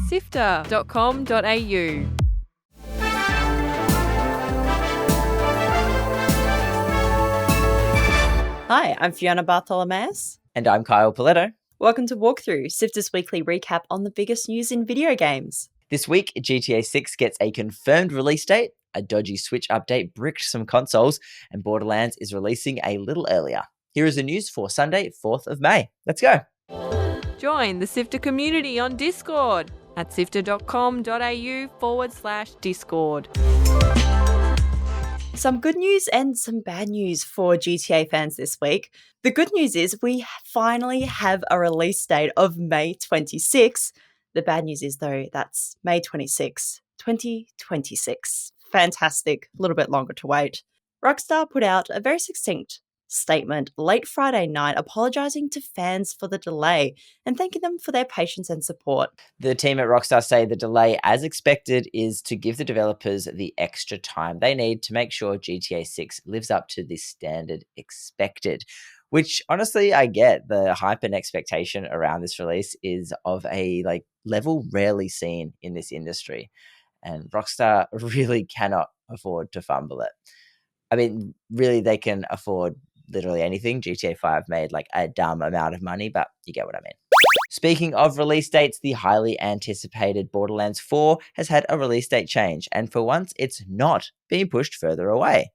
sifter.com.au. Hi, I'm Fiona Bartholomeus. And I'm Kyle Paletto. Welcome to Walkthrough, Sifter's weekly recap on the biggest news in video games. This week, GTA 6 gets a confirmed release date, a dodgy Switch update bricked some consoles, and Borderlands is releasing a little earlier. Here is the news for Sunday, 4th of May. Let's go. Join the Sifter community on Discord at sifter.com.au/Discord. Some good news and some bad news for GTA fans this week. The good news is we finally have a release date of May 26. The bad news is, though, that's May 26, 2026. Fantastic. A little bit longer to wait. Rockstar put out a very succinct statement late Friday night apologising to fans for the delay and thanking them for their patience and support. The team at Rockstar say the delay, as expected, is to give the developers the extra time they need to make sure GTA 6 lives up to the standard expected. Which, honestly, I get. The hype and expectation around this release is of a level rarely seen in this industry. And Rockstar really cannot afford to fumble it. I mean, really, they can afford literally anything. GTA 5 made a dumb amount of money, but you get what I mean. Speaking of release dates, the highly anticipated Borderlands 4 has had a release date change, and for once, it's not being pushed further away.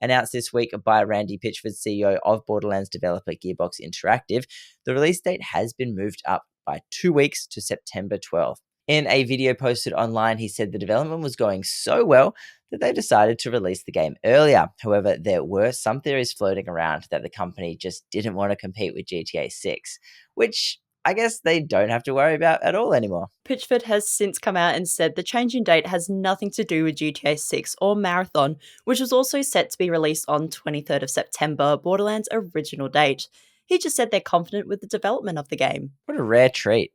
Announced this week by Randy Pitchford, CEO of Borderlands developer Gearbox Interactive, the release date has been moved up by 2 weeks to September 12th. In a video posted online, he said the development was going so well that they decided to release the game earlier. However, there were some theories floating around that the company just didn't want to compete with GTA 6, which I guess they don't have to worry about at all anymore. Pitchford has since come out and said the change in date has nothing to do with GTA 6 or Marathon, which was also set to be released on 23rd of September, Borderlands' original date. He just said they're confident with the development of the game. What a rare treat.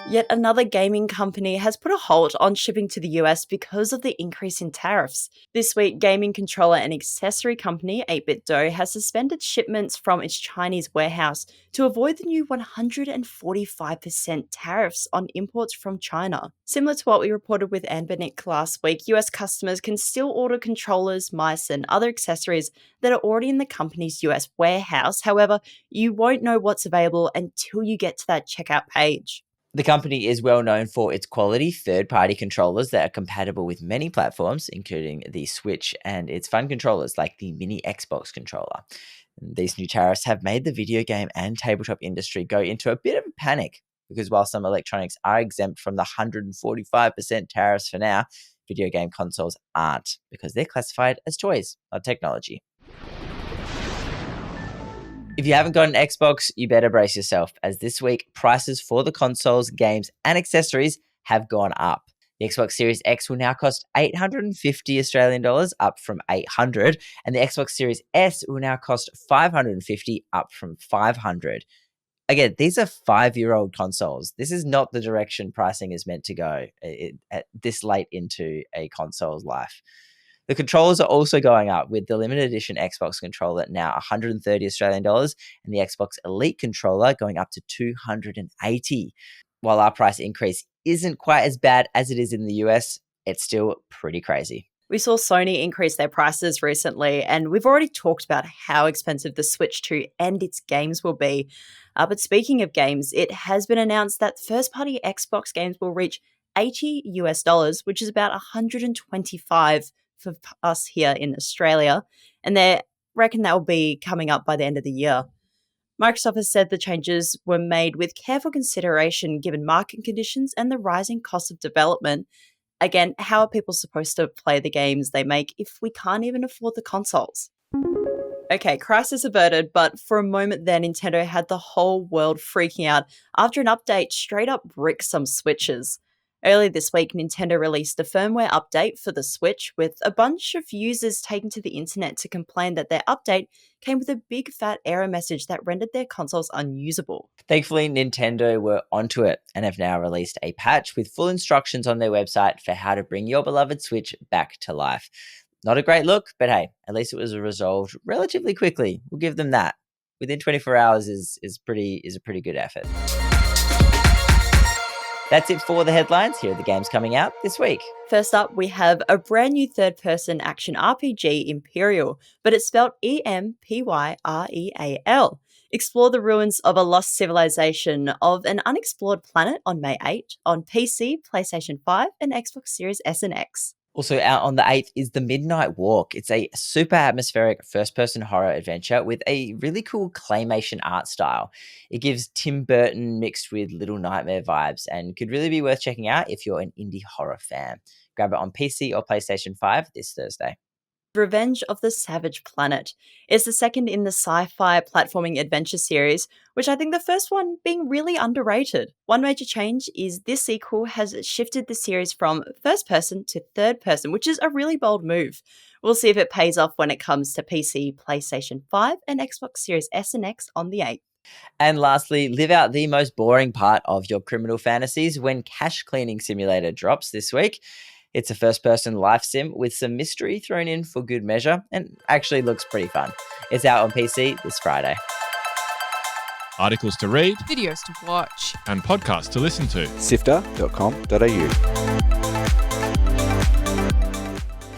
Yet another gaming company has put a halt on shipping to the US because of the increase in tariffs. This week, gaming controller and accessory company 8-Bit Dough has suspended shipments from its Chinese warehouse to avoid the new 145% tariffs on imports from China. Similar to what we reported with Anbernic last week, US customers can still order controllers, mice, and other accessories that are already in the company's US warehouse. However, you won't know what's available until you get to that checkout page. The company is well known for its quality third-party controllers that are compatible with many platforms, including the Switch, and its fun controllers like the mini Xbox controller. These new tariffs have made the video game and tabletop industry go into a bit of a panic, because while some electronics are exempt from the 145% tariffs for now, video game consoles aren't, because they're classified as toys, not technology. If you haven't got an Xbox, you better brace yourself, as this week, prices for the consoles, games, and accessories have gone up. The Xbox Series X will now cost $850 Australian dollars, up from $800, and the Xbox Series S will now cost $550, up from $500. Again, these are 5-year-old consoles. This is not the direction pricing is meant to go at this late into a console's life. The controllers are also going up, with the limited edition Xbox controller now $130 Australian dollars and the Xbox Elite controller going up to $280. While our price increase isn't quite as bad as it is in the US, it's still pretty crazy. We saw Sony increase their prices recently, and we've already talked about how expensive the Switch 2 and its games will be. But speaking of games, it has been announced that first-party Xbox games will reach $80, which is about $125 for us here in Australia, and they reckon that will be coming up by the end of the year. Microsoft has said the changes were made with careful consideration given market conditions and the rising cost of development. Again, how are people supposed to play the games they make if we can't even afford the consoles? Okay, crisis averted, but for a moment there, Nintendo had the whole world freaking out after an update straight up bricked some Switches. Earlier this week, Nintendo released a firmware update for the Switch, with a bunch of users taking to the internet to complain that their update came with a big fat error message that rendered their consoles unusable. Thankfully, Nintendo were onto it and have now released a patch with full instructions on their website for how to bring your beloved Switch back to life. Not a great look, but hey, at least it was resolved relatively quickly. We'll give them that. Within 24 hours is a pretty good effort. That's it for the headlines. Here are the games coming out this week. First up, we have a brand new third-person action RPG, Empyreal, but it's spelled Empyreal. Explore the ruins of a lost civilization of an unexplored planet on May 8 on PC, PlayStation 5, and Xbox Series S and X. Also out on the 8th is The Midnight Walk. It's a super atmospheric first-person horror adventure with a really cool claymation art style. It gives Tim Burton mixed with Little Nightmare vibes and could really be worth checking out if you're an indie horror fan. Grab it on PC or PlayStation 5 this Thursday. Revenge of the Savage Planet is the second in the sci-fi platforming adventure series, which I think the first one being really underrated. One major change is this sequel has shifted the series from first person to third person, which is a really bold move. We'll see if it pays off when it comes to PC, PlayStation 5, and Xbox Series S and X on the 8th. And lastly, live out the most boring part of your criminal fantasies when Cash Cleaning Simulator drops this week. It's a first-person life sim with some mystery thrown in for good measure and actually looks pretty fun. It's out on PC this Friday. Articles to read, Videos to watch. and podcasts to listen to. sifter.com.au.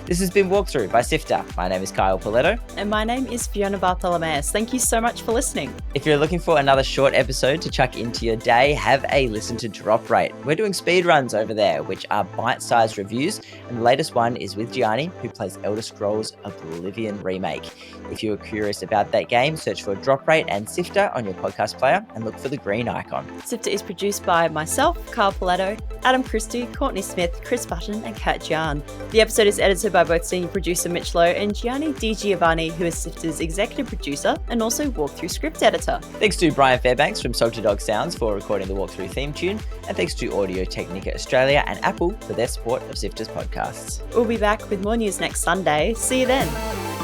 This has been Walkthrough by Sifter. My name is Kyle Paletto. And my name is Fiona Bartholomeus. Thank you so much for listening. If you're looking for another short episode to chuck into your day, have a listen to Drop Rate. We're doing speed runs over there, which are bite-sized reviews, and the latest one is with Gianni, who plays Elder Scrolls Oblivion Remake. If you're curious about that game, search for Drop Rate and Sifter on your podcast player and look for the green icon. Sifter is produced by myself, Kyle Paletto, Adam Christie, Courtney Smith, Chris Button, and Kat Jan. The episode is edited by both senior producer Mitch Lowe and Gianni Di Giovanni, who is Sifter's executive producer and also walkthrough script editor. Thanks to Brian Fairbanks from Salty Dog Sounds for recording the Walkthrough theme tune, and thanks to Audio Technica Australia and Apple for their support of Sifter's podcasts. We'll be back with more news next Sunday. See you then.